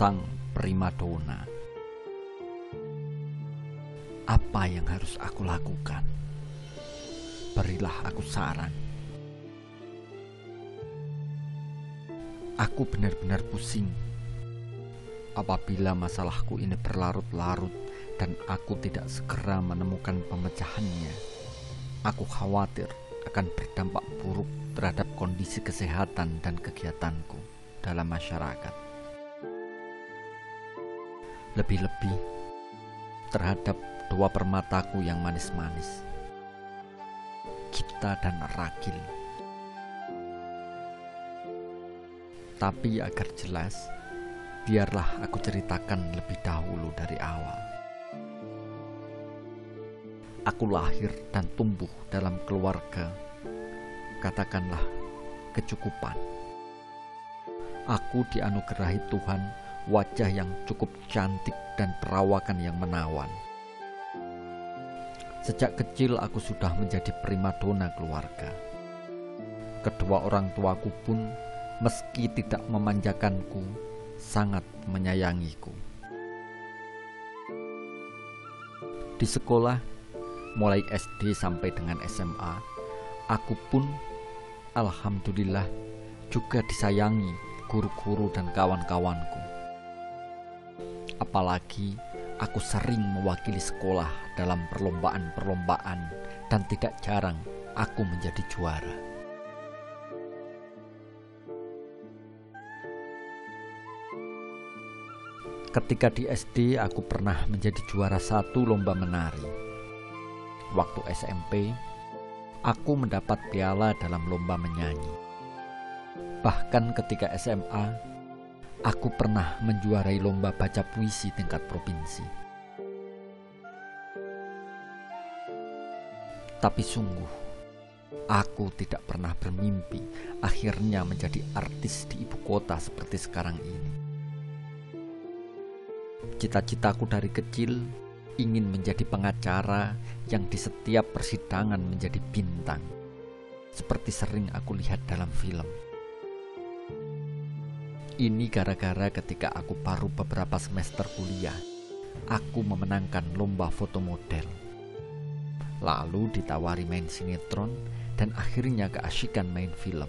sang primadona. Apa yang harus aku lakukan? Berilah aku saran. Aku benar-benar pusing apabila masalahku ini berlarut-larut dan aku tidak segera menemukan pemecahannya. Aku khawatir akan berdampak buruk terhadap kondisi kesehatan dan kegiatanku dalam masyarakat. Lebih-lebih terhadap dua permataku yang manis-manis, Gita dan Ragil. Tapi agar jelas, biarlah aku ceritakan lebih dahulu dari awal. Aku lahir dan tumbuh dalam keluarga, katakanlah, kecukupan. Aku dianugerahi Tuhan wajah yang cukup cantik dan perawakan yang menawan. Sejak kecil aku sudah menjadi primadona keluarga. Kedua orang tuaku pun meski tidak memanjakanku, sangat menyayangiku. Di sekolah, mulai SD sampai dengan SMA, aku pun alhamdulillah juga disayangi guru-guru dan kawan-kawanku. Apalagi aku sering mewakili sekolah dalam perlombaan-perlombaan dan tidak jarang aku menjadi juara. Ketika di SD aku pernah menjadi juara 1 lomba menari. Waktu SMP, aku mendapat piala dalam lomba menyanyi. Bahkan ketika SMA, aku pernah menjuarai lomba baca puisi tingkat provinsi. Tapi sungguh, aku tidak pernah bermimpi akhirnya menjadi artis di ibu kota seperti sekarang ini. Cita-citaku dari kecil ingin menjadi pengacara yang di setiap persidangan menjadi bintang, seperti sering aku lihat dalam film. Ini gara-gara ketika aku baru beberapa semester kuliah, aku memenangkan lomba foto model. Lalu ditawari main sinetron dan akhirnya keasyikan main film.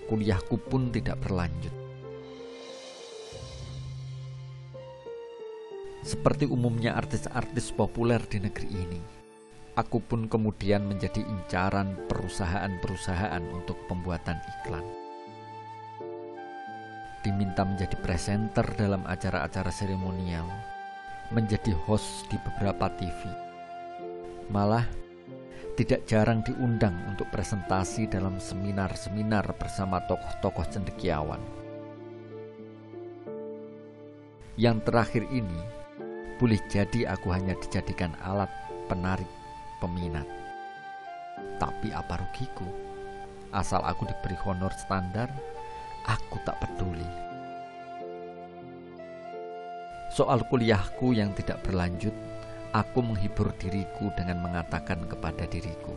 Kuliahku pun tidak berlanjut. Seperti umumnya artis-artis populer di negeri ini, aku pun kemudian menjadi incaran perusahaan-perusahaan untuk pembuatan iklan. Diminta menjadi presenter dalam acara-acara seremonial, menjadi host di beberapa TV. Malah tidak jarang diundang untuk presentasi dalam seminar-seminar bersama tokoh-tokoh cendekiawan. Yang terakhir ini, boleh jadi aku hanya dijadikan alat penarik peminat. Tapi apa rugiku? Asal aku diberi honor standar, aku tak peduli. Soal kuliahku yang tidak berlanjut, aku menghibur diriku dengan mengatakan kepada diriku,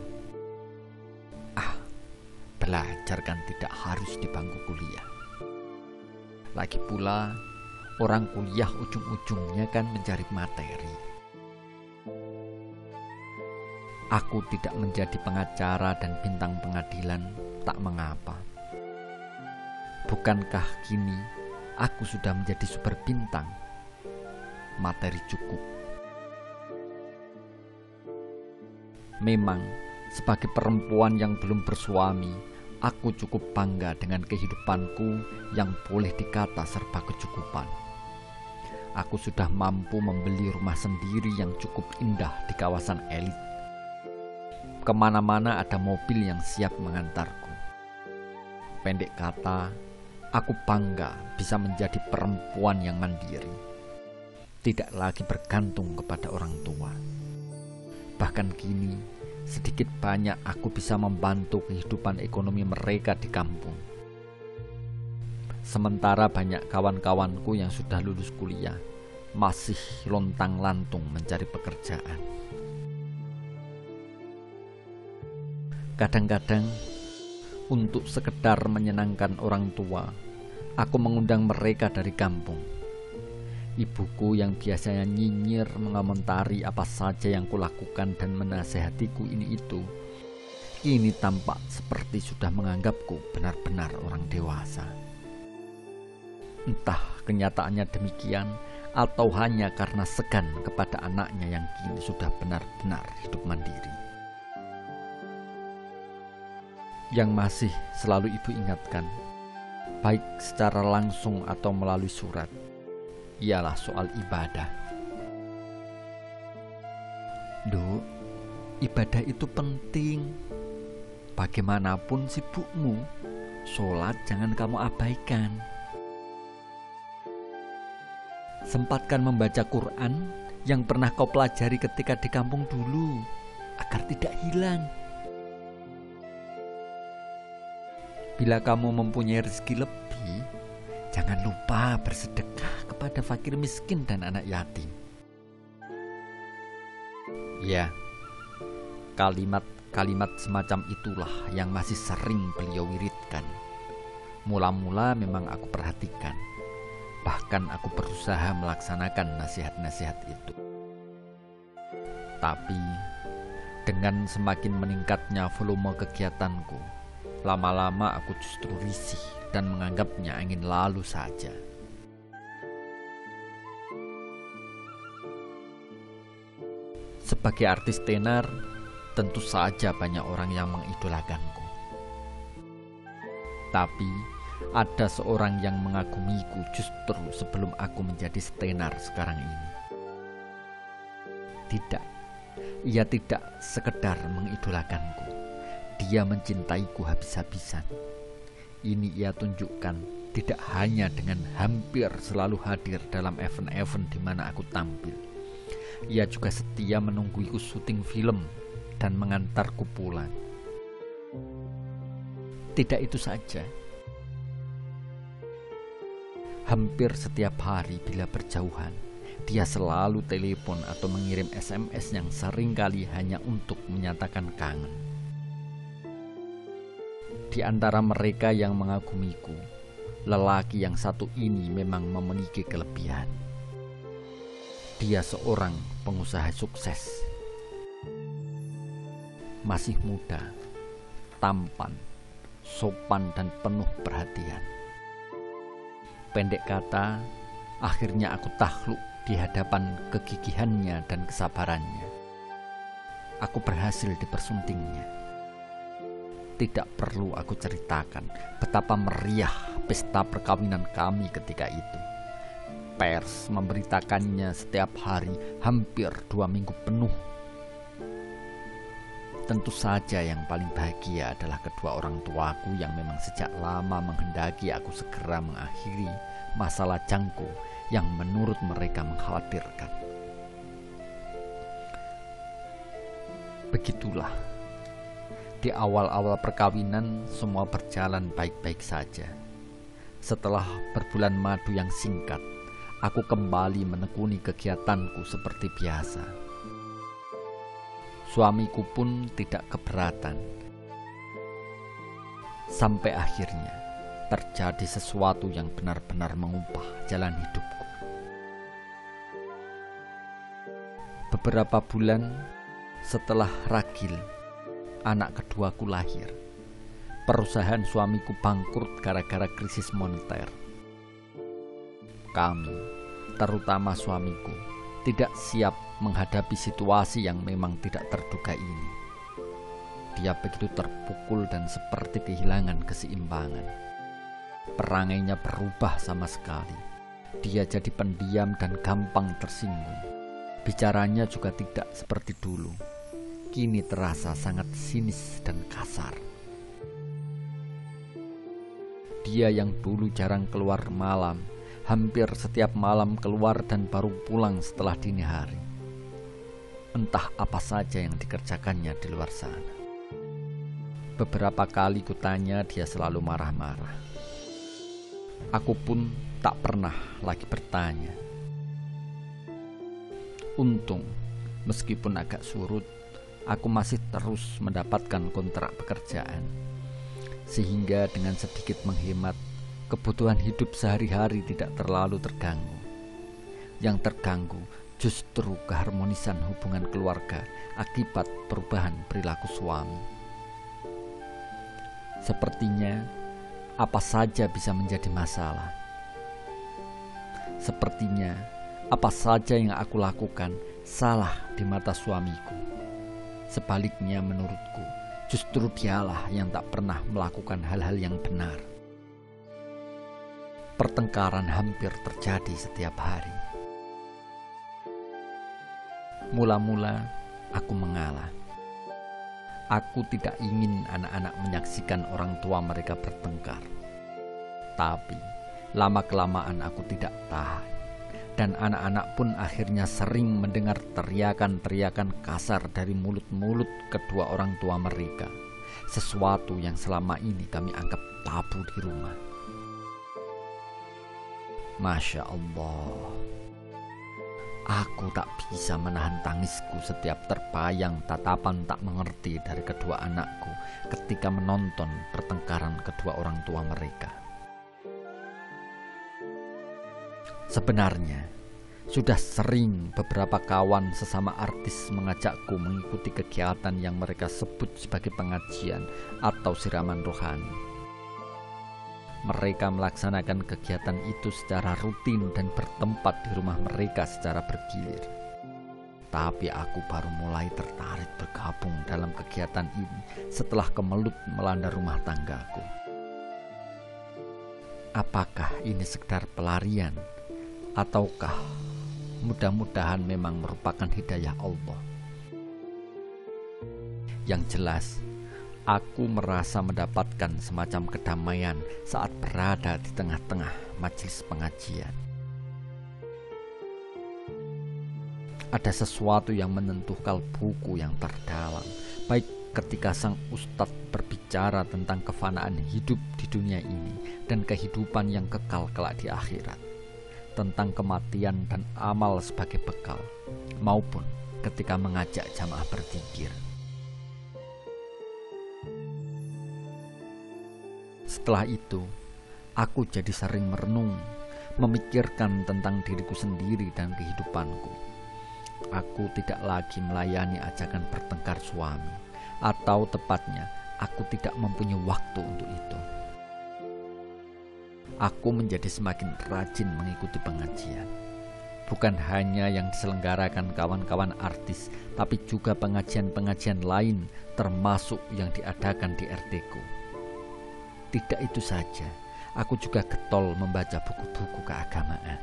belajar kan tidak harus di bangku kuliah. Lagi pula, orang kuliah ujung-ujungnya kan mencari materi. Aku tidak menjadi pengacara dan bintang pengadilan, tak mengapa. Bukankah kini aku sudah menjadi super bintang? Materi cukup. Memang, sebagai perempuan yang belum bersuami, aku cukup bangga dengan kehidupanku yang boleh dikata serba kecukupan. Aku sudah mampu membeli rumah sendiri yang cukup indah di kawasan elit. Kemana-mana ada mobil yang siap mengantarku. Pendek kata, aku bangga bisa menjadi perempuan yang mandiri. Tidak lagi bergantung kepada orang tua. Bahkan kini, sedikit banyak aku bisa membantu kehidupan ekonomi mereka di kampung. Sementara banyak kawan-kawanku yang sudah lulus kuliah masih lontang-lantung mencari pekerjaan. Kadang-kadang untuk sekedar menyenangkan orang tua, Aku mengundang mereka dari kampung. Ibuku yang biasanya nyinyir mengomentari apa saja yang kulakukan dan menasehatiku ini itu, kini tampak seperti sudah menganggapku benar-benar orang dewasa. Entah kenyataannya demikian atau hanya karena segan kepada anaknya yang kini sudah benar-benar hidup mandiri. Yang masih selalu ibu ingatkan, baik secara langsung atau melalui surat, ialah soal ibadah. Duk, ibadah itu penting. Bagaimanapun sibukmu, sholat jangan kamu abaikan. Sempatkan membaca Quran yang pernah kau pelajari ketika di kampung dulu, agar tidak hilang. Bila kamu mempunyai rezeki lebih, jangan lupa bersedekah kepada fakir miskin dan anak yatim. Ya, kalimat-kalimat semacam itulah yang masih sering beliau wiridkan. Mula-mula memang aku perhatikan. Bahkan aku berusaha melaksanakan nasihat-nasihat itu. Tapi dengan semakin meningkatnya volume kegiatanku, lama-lama aku justru risih dan menganggapnya angin lalu saja. Sebagai artis tenar, tentu saja banyak orang yang mengidolakanku. Tapi ada seorang yang mengagumiku justru sebelum aku menjadi tenar sekarang ini. Tidak, ia tidak sekedar mengidolakanku. Dia mencintaiku habis-habisan. Ini ia tunjukkan tidak hanya dengan hampir selalu hadir dalam event-event di mana aku tampil. Ia juga setia menungguiku syuting film dan mengantarku pulang. Tidak itu saja. Hampir setiap hari bila berjauhan, dia selalu telepon atau mengirim SMS yang seringkali hanya untuk menyatakan kangen. Di antara mereka yang mengagumiku, lelaki yang satu ini memang memiliki kelebihan. Dia seorang pengusaha sukses. Masih muda, tampan, sopan dan penuh perhatian. Pendek kata, akhirnya aku takluk di hadapan kegigihannya dan kesabarannya. Aku berhasil dipersuntingnya. Tidak perlu aku ceritakan betapa meriah pesta perkawinan kami ketika itu. Pers memberitakannya setiap hari hampir 2 minggu penuh. Tentu saja yang paling bahagia adalah kedua orang tuaku yang memang sejak lama menghendaki aku segera mengakhiri masa lajangku yang menurut mereka mengkhawatirkan. Begitulah, di awal-awal perkawinan semua berjalan baik-baik saja. Setelah berbulan madu yang singkat, aku kembali menekuni kegiatanku seperti biasa. Suamiku pun tidak keberatan. Sampai akhirnya terjadi sesuatu yang benar-benar mengubah jalan hidupku. Beberapa bulan setelah Ragil, anak keduaku lahir, perusahaan suamiku bangkrut gara-gara krisis moneter. Kami, terutama suamiku, tidak siap menghadapi situasi yang memang tidak terduga ini. Dia begitu terpukul dan seperti kehilangan keseimbangan. Perangainya berubah sama sekali. Dia jadi pendiam dan gampang tersinggung. Bicaranya juga tidak seperti dulu. Kini terasa sangat sinis dan kasar. Dia yang dulu jarang keluar malam, hampir setiap malam keluar dan baru pulang setelah dini hari. Entah apa saja yang dikerjakannya di luar sana. Beberapa kali kutanya, dia selalu marah-marah. Aku pun tak pernah lagi bertanya. Untung, meskipun agak surut, aku masih terus mendapatkan kontrak pekerjaan. Sehingga dengan sedikit menghemat, kebutuhan hidup sehari-hari tidak terlalu terganggu. Yang terganggu justru keharmonisan hubungan keluarga akibat perubahan perilaku suami. Sepertinya apa saja bisa menjadi masalah. Sepertinya apa saja yang aku lakukan salah di mata suamiku. Sebaliknya menurutku, justru dialah yang tak pernah melakukan hal-hal yang benar. Pertengkaran hampir terjadi setiap hari. Mula-mula aku mengalah. Aku tidak ingin anak-anak menyaksikan orang tua mereka bertengkar. Tapi lama-kelamaan aku tidak tahan. Dan anak-anak pun akhirnya sering mendengar teriakan-teriakan kasar dari mulut-mulut kedua orang tua mereka. Sesuatu yang selama ini kami anggap tabu di rumah. Masya Allah. Aku tak bisa menahan tangisku setiap terbayang tatapan tak mengerti dari kedua anakku ketika menonton pertengkaran kedua orang tua mereka. Sebenarnya, sudah sering beberapa kawan sesama artis mengajakku mengikuti kegiatan yang mereka sebut sebagai pengajian atau siraman rohani. Mereka melaksanakan kegiatan itu secara rutin dan bertempat di rumah mereka secara bergilir. Tapi aku baru mulai tertarik bergabung dalam kegiatan ini setelah kemelut melanda rumah tanggaku. Apakah ini sekedar pelarian? Ataukah mudah-mudahan memang merupakan hidayah Allah? Yang jelas, aku merasa mendapatkan semacam kedamaian saat berada di tengah-tengah majelis pengajian. Ada sesuatu yang menyentuh kalbuku yang terdalam, baik ketika sang ustadz berbicara tentang kefanaan hidup di dunia ini dan kehidupan yang kekal kelak di akhirat, tentang kematian dan amal sebagai bekal, maupun ketika mengajak jamaah berzikir. Setelah itu, aku jadi sering merenung, memikirkan tentang diriku sendiri dan kehidupanku. Aku tidak lagi melayani ajakan bertengkar suami, atau tepatnya, aku tidak mempunyai waktu untuk itu. Aku menjadi semakin rajin mengikuti pengajian. Bukan hanya yang diselenggarakan kawan-kawan artis, tapi juga pengajian-pengajian lain, termasuk yang diadakan di RT-ku. Tidak itu saja, aku juga getol membaca buku-buku keagamaan.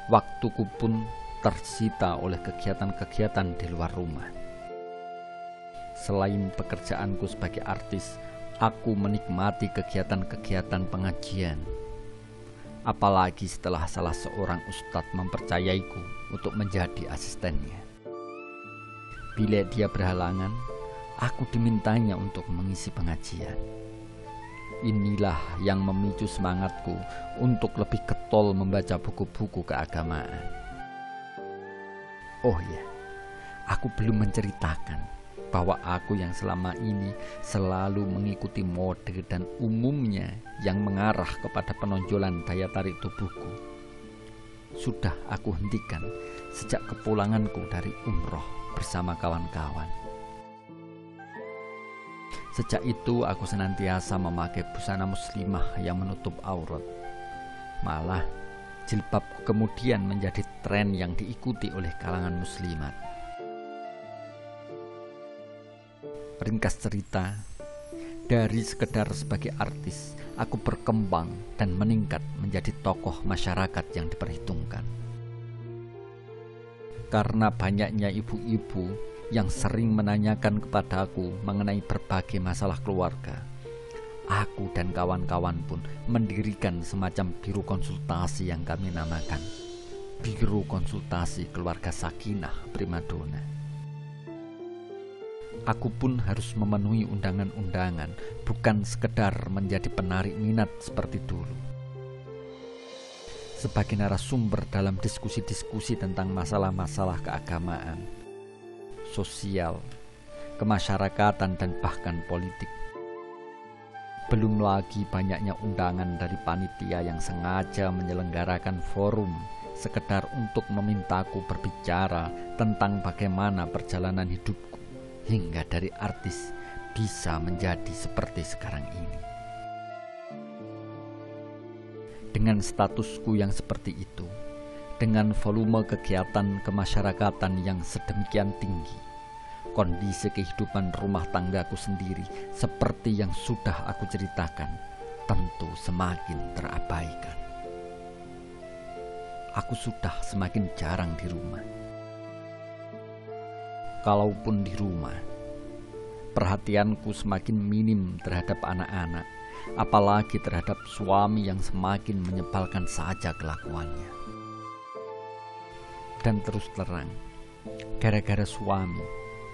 Waktuku pun tersita oleh kegiatan-kegiatan di luar rumah. Selain pekerjaanku sebagai artis, aku menikmati kegiatan-kegiatan pengajian. Apalagi setelah salah seorang ustadz mempercayaiku untuk menjadi asistennya. Bila dia berhalangan, aku dimintanya untuk mengisi pengajian. Inilah yang memicu semangatku untuk lebih getol membaca buku-buku keagamaan. Oh ya, aku belum menceritakan bahwa aku yang selama ini selalu mengikuti mode dan umumnya yang mengarah kepada penonjolan daya tarik tubuhku sudah aku hentikan sejak kepulanganku dari umroh bersama kawan-kawan. Sejak itu aku senantiasa memakai busana muslimah yang menutup aurat. Malah jilbabku kemudian menjadi tren yang diikuti oleh kalangan muslimat. Ringkas cerita, dari sekedar sebagai artis, aku berkembang dan meningkat menjadi tokoh masyarakat yang diperhitungkan. Karena banyaknya ibu-ibu yang sering menanyakan kepadaku mengenai berbagai masalah keluarga, aku dan kawan-kawan pun mendirikan semacam biro konsultasi yang kami namakan Biro Konsultasi Keluarga Sakinah Primadona. Aku pun harus memenuhi undangan-undangan, bukan sekedar menjadi penarik minat seperti dulu. Sebagai narasumber dalam diskusi-diskusi tentang masalah-masalah keagamaan, sosial, kemasyarakatan, dan bahkan politik. Belum lagi banyaknya undangan dari panitia yang sengaja menyelenggarakan forum sekedar untuk memintaku berbicara tentang bagaimana perjalanan hidupku hingga dari artis bisa menjadi seperti sekarang ini. Dengan statusku yang seperti itu, dengan volume kegiatan kemasyarakatan yang sedemikian tinggi, kondisi kehidupan rumah tanggaku sendiri seperti yang sudah aku ceritakan tentu semakin terabaikan. Aku sudah semakin jarang di rumah. Kalaupun di rumah, perhatianku semakin minim terhadap anak-anak, apalagi terhadap suami yang semakin menyebalkan saja kelakuannya. Dan terus terang, gara-gara suami,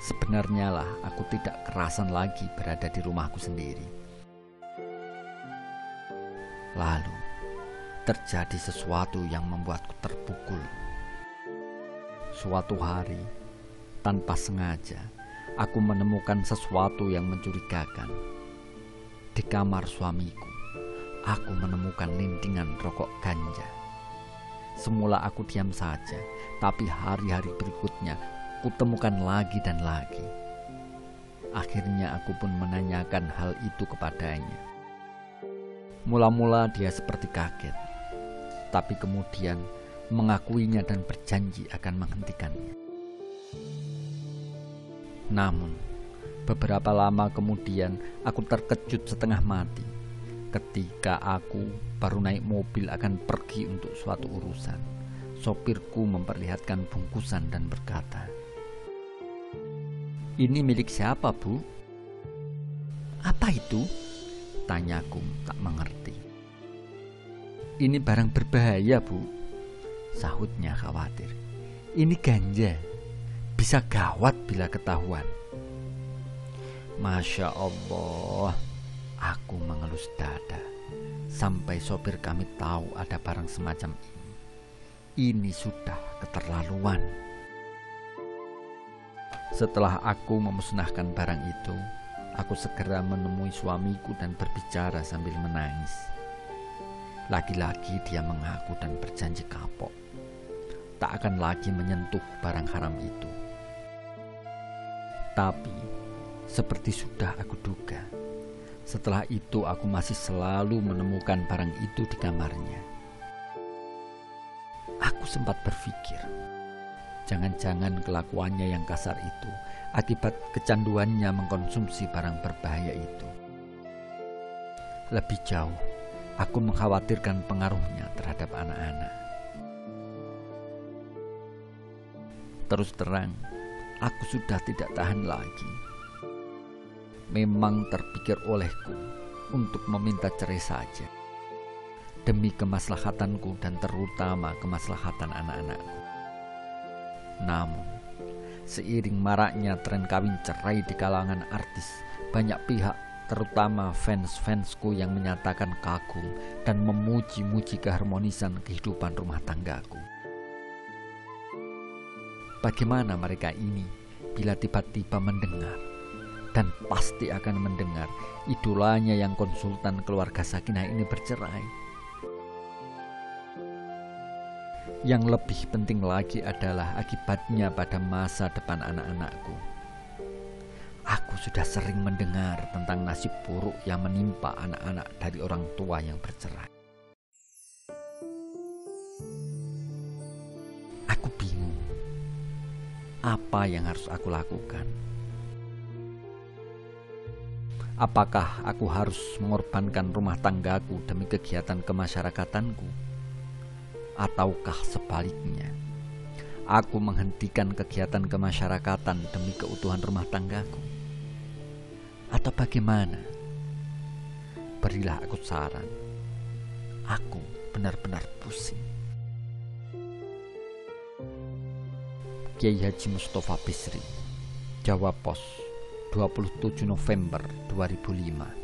sebenarnya lah aku tidak kerasan lagi berada di rumahku sendiri. Lalu, terjadi sesuatu yang membuatku terpukul. Suatu hari, tanpa sengaja, aku menemukan sesuatu yang mencurigakan. Di kamar suamiku, aku menemukan lintingan rokok ganja. Semula aku diam saja, tapi hari-hari berikutnya kutemukan lagi dan lagi. Akhirnya aku pun menanyakan hal itu kepadanya. Mula-mula dia seperti kaget, tapi kemudian mengakuinya dan berjanji akan menghentikannya. Namun, beberapa lama kemudian aku terkejut setengah mati ketika aku baru naik mobil akan pergi untuk suatu urusan. Sopirku memperlihatkan bungkusan dan berkata, "Ini milik siapa, Bu?" "Apa itu?" tanyaku tak mengerti. "Ini barang berbahaya, Bu," sahutnya khawatir. "Ini ganja, bisa gawat bila ketahuan." Masya Allah, aku mengelus dada sampai sopir kami tahu ada barang semacam ini. Ini sudah keterlaluan. Setelah aku memusnahkan barang itu, aku segera menemui suamiku dan berbicara sambil menangis. Lagi-lagi dia mengaku dan berjanji kapok, tak akan lagi menyentuh barang haram itu. Tapi, seperti sudah aku duga, setelah itu aku masih selalu menemukan barang itu di kamarnya. Aku sempat berpikir, jangan-jangan kelakuannya yang kasar itu akibat kecanduannya mengkonsumsi barang berbahaya itu. Lebih jauh, aku mengkhawatirkan pengaruhnya terhadap anak-anak. Terus terang, aku sudah tidak tahan lagi. Memang terpikir olehku untuk meminta cerai saja, demi kemaslahatanku dan terutama kemaslahatan anak-anakku. Namun, seiring maraknya tren kawin cerai di kalangan artis, banyak pihak, terutama fans-fansku yang menyatakan kagum dan memuji-muji keharmonisan kehidupan rumah tanggaku. Bagaimana mereka ini bila tiba-tiba mendengar, dan pasti akan mendengar, idolanya yang konsultan keluarga sakinah ini bercerai? Yang lebih penting lagi adalah akibatnya pada masa depan anak-anakku. Aku sudah sering mendengar tentang nasib buruk yang menimpa anak-anak dari orang tua yang bercerai. Aku bingung, apa yang harus aku lakukan? Apakah aku harus mengorbankan rumah tanggaku demi kegiatan kemasyarakatanku? Ataukah sebaliknya, aku menghentikan kegiatan kemasyarakatan demi keutuhan rumah tanggaku? Atau bagaimana? Berilah aku saran. Aku benar-benar pusing. Kiai Haji Mustofa Bisri, Jawa Pos, 27 November 2005.